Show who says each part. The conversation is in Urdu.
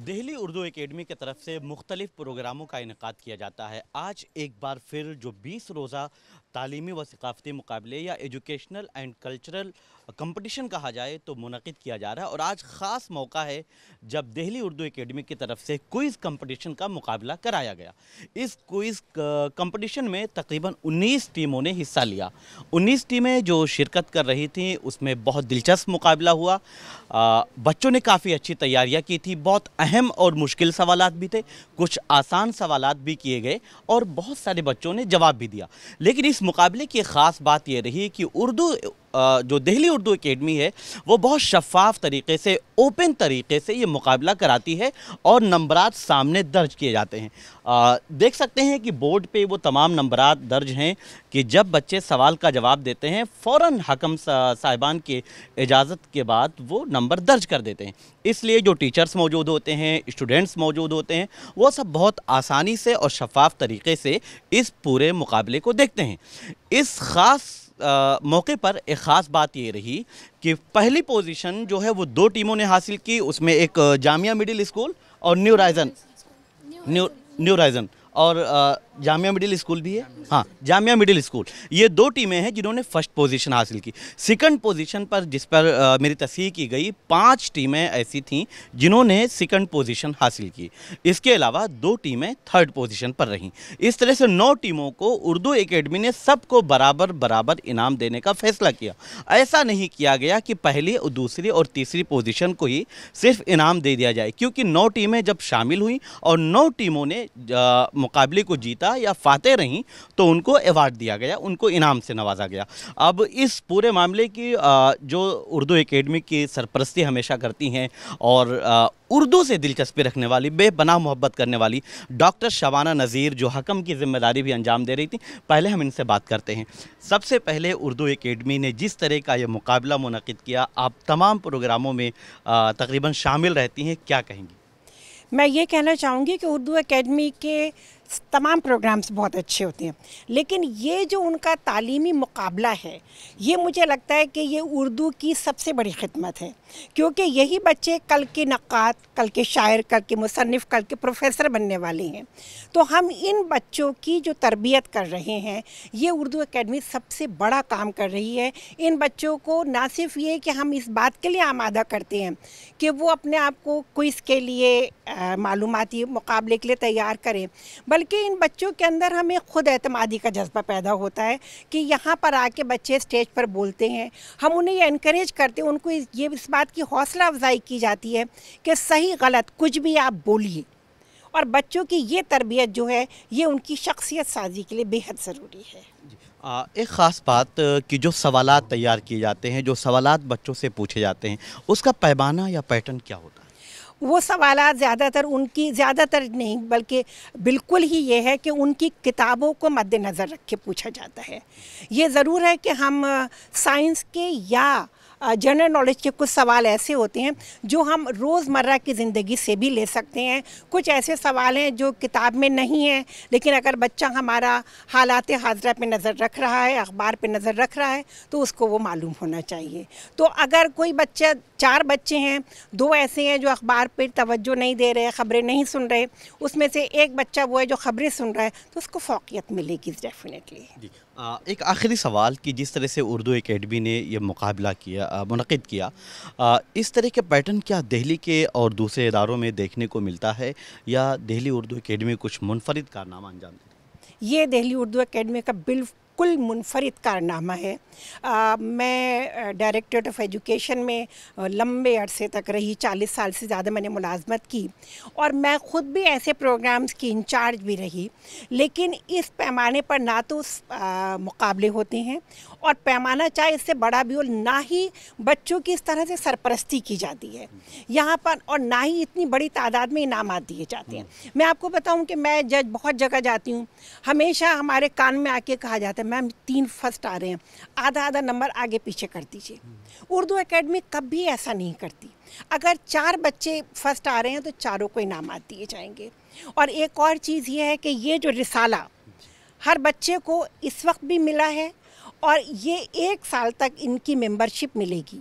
Speaker 1: دہلی اردو اکیڈمی کی طرف سے مختلف پروگراموں کا انعقاد کیا جاتا ہے۔ آج ایک بار پھر جو 20 روزہ تعلیمی و ثقافتی مقابلے یا ایجوکیشنل اینڈ کلچرل کمپٹیشن کہا جائے تو منعقد کیا جا رہا ہے، اور آج خاص موقع ہے جب دہلی اردو اکیڈمی کی طرف سے کوئز کمپٹیشن کا مقابلہ کرایا گیا۔ اس کوئز کمپٹیشن میں تقریباً 19 ٹیموں نے حصہ لیا۔ 19 ٹیمیں جو شرکت کر رہی تھیں اس میں بہت دلچسپ مقابلہ ہوا۔ بچوں نے کافی اچھی تیاریاں کی تھی، بہت اہم اور مشکل سوالات بھی تھے، کچھ آسان سوالات بھی کیے گئے اور بہت سارے بچوں نے جواب بھی دیا۔ لیکن اس مقابلے کی خاص بات یہ رہی کہ جو دہلی اردو اکیڈمی ہے وہ بہت شفاف طریقے سے، اوپن طریقے سے یہ مقابلہ کراتی ہے اور نمبرات سامنے درج کیے جاتے ہیں۔ دیکھ سکتے ہیں کہ بورڈ پہ وہ تمام نمبرات درج ہیں کہ جب بچے سوال کا جواب دیتے ہیں فوراً حکم صاحبان کی اجازت کے بعد وہ نمبر درج کر دیتے ہیں۔ اس لیے جو ٹیچرز موجود ہوتے ہیں، اسٹوڈنٹس موجود ہوتے ہیں، وہ سب بہت آسانی سے اور شفاف طریقے سے اس پورے مقابلے کو دیکھتے ہیں۔ اس خاص موقع پر ایک خاص بات یہ رہی کہ پہلی پوزیشن جو ہے وہ 2 ٹیموں نے حاصل کی، اس میں ایک جامعہ مڈل اسکول اور نیو رائزن اور جامعہ مڈل اسکول بھی ہے، ہاں جامعہ مڈل اسکول، یہ 2 ٹیمیں ہیں جنہوں نے فرسٹ پوزیشن حاصل کی۔ سیکنڈ پوزیشن پر جس پر میری تصحیح کی گئی 5 ٹیمیں ایسی تھیں جنہوں نے سیکنڈ پوزیشن حاصل کی، اس کے علاوہ 2 ٹیمیں تھرڈ پوزیشن پر رہیں۔ اس طرح سے 9 ٹیموں کو اردو اکیڈمی نے سب کو برابر انعام دینے کا فیصلہ کیا۔ ایسا نہیں کیا گیا کہ پہلی اور دوسری اور تیسری پوزیشن کو ہی صرف انعام دے دیا جائے، کیونکہ 9 ٹیمیں جب شامل ہوئیں اور 9 ٹیموں نے مقابلے کو جیتا یا فاتح رہیں تو ان کو ایوارڈ دیا گیا، ان کو انعام سے نوازا گیا۔ اب اس پورے معاملے کی جو اردو اکیڈمی کی سرپرستی ہمیشہ کرتی ہیں اور اردو سے دلچسپی رکھنے والی، بے پناہ محبت کرنے والی ڈاکٹر شبانہ نذیر جو حکم کی ذمہ داری بھی انجام دے رہی تھی، پہلے ہم ان سے بات کرتے ہیں۔ سب سے پہلے اردو اکیڈمی نے جس طرح کا یہ مقابلہ منعقد کیا، آپ تمام پروگراموں میں تقریباً شامل رہتی ہیں، کیا کہیں گی؟
Speaker 2: میں یہ کہنا چاہوں گی کہ اردو اکیڈمی کے تمام پروگرامز بہت اچھے ہوتے ہیں، لیکن یہ جو ان کا تعلیمی مقابلہ ہے، یہ مجھے لگتا ہے کہ یہ اردو کی سب سے بڑی خدمت ہے، کیونکہ یہی بچے کل کے نقاد، کل کے شاعر، کل کے مصنف، کل کے پروفیسر بننے والے ہیں۔ تو ہم ان بچوں کی جو تربیت کر رہے ہیں، یہ اردو اکیڈمی سب سے بڑا کام کر رہی ہے۔ ان بچوں کو نہ صرف یہ کہ ہم اس بات کے لیے آمادہ کرتے ہیں کہ وہ اپنے آپ کو کوئز کے لیے، معلوماتی مقابلے کے لیے تیار کریں، بلکہ ان بچوں کے اندر ہمیں خود اعتمادی کا جذبہ پیدا ہوتا ہے کہ یہاں پر آ کے بچے اسٹیج پر بولتے ہیں، ہم انہیں یہ انکریج کرتے ہیں، ان کو یہ اس بات کی حوصلہ افزائی کی جاتی ہے کہ صحیح غلط کچھ بھی آپ بولیے، اور بچوں کی یہ تربیت جو ہے یہ ان کی شخصیت سازی کے لیے بے حد ضروری ہے۔
Speaker 1: ایک خاص بات کہ جو سوالات تیار کیے جاتے ہیں، جو سوالات بچوں سے پوچھے جاتے ہیں، اس کا پیمانہ یا پیٹرن کیا ہوتا ہے؟
Speaker 2: وہ سوالات زیادہ تر نہیں بلکہ بالکل ہی یہ ہے کہ ان کی کتابوں کو مد نظر رکھ کے پوچھا جاتا ہے۔ یہ ضرور ہے کہ ہم سائنس کے یا جنرل نالج کے کچھ سوال ایسے ہوتے ہیں جو ہم روزمرہ کی زندگی سے بھی لے سکتے ہیں، کچھ ایسے سوال ہیں جو کتاب میں نہیں ہیں، لیکن اگر بچہ ہمارا حالات حاضرہ پہ نظر رکھ رہا ہے، اخبار پہ نظر رکھ رہا ہے، تو اس کو وہ معلوم ہونا چاہیے۔ تو اگر کوئی بچہ، 4 بچے ہیں، 2 ایسے ہیں جو اخبار پہ توجہ نہیں دے رہے، خبریں نہیں سن رہے، اس میں سے ایک بچہ وہ ہے جو خبریں سن رہا ہے، تو اس کو فوقیت ملے گی ڈیفینیٹلی۔
Speaker 1: ایک آخری سوال کہ جس طرح سے اردو اکیڈمی نے یہ مقابلہ منعقد کیا، اس طرح کے پیٹرن کیا دہلی کے اور دوسرے اداروں میں دیکھنے کو ملتا ہے، یا دہلی اردو اکیڈمی کچھ منفرد کارنامہ انجام دیتی ہے؟
Speaker 2: یہ دہلی اردو اکیڈمی کا بالکل منفرد کارنامہ ہے۔ میں ڈائریکٹریٹ آف ایجوکیشن میں لمبے عرصے تک رہی، 40 سال سے زیادہ میں نے ملازمت کی، اور میں خود بھی ایسے پروگرامز کی انچارج بھی رہی، لیکن اس پیمانے پر نہ تو مقابلے ہوتے ہیں، اور پیمانہ چاہے اس سے بڑا بھی ہو، نہ ہی بچوں کی اس طرح سے سرپرستی کی جاتی ہے یہاں پر، اور نہ ہی اتنی بڑی تعداد میں انعامات دیے جاتے ہیں۔ میں آپ کو بتاؤں کہ میں بہت جگہ جاتی ہوں، ہمیشہ ہمارے کان میں آ کے کہا جاتا ہے میم 3 فرسٹ آ رہے ہیں، آدھا نمبر آگے پیچھے کر دیجئے۔ اردو اکیڈمی کبھی ایسا نہیں کرتی، اگر 4 بچے فرسٹ آ رہے ہیں تو 4 کو انعامات دیے جائیں گے۔ اور ایک اور چیز یہ ہے کہ یہ جو رسالہ ہر بچے کو اس وقت بھی ملا ہے، اور یہ 1 سال تک ان کی ممبرشپ ملے گی۔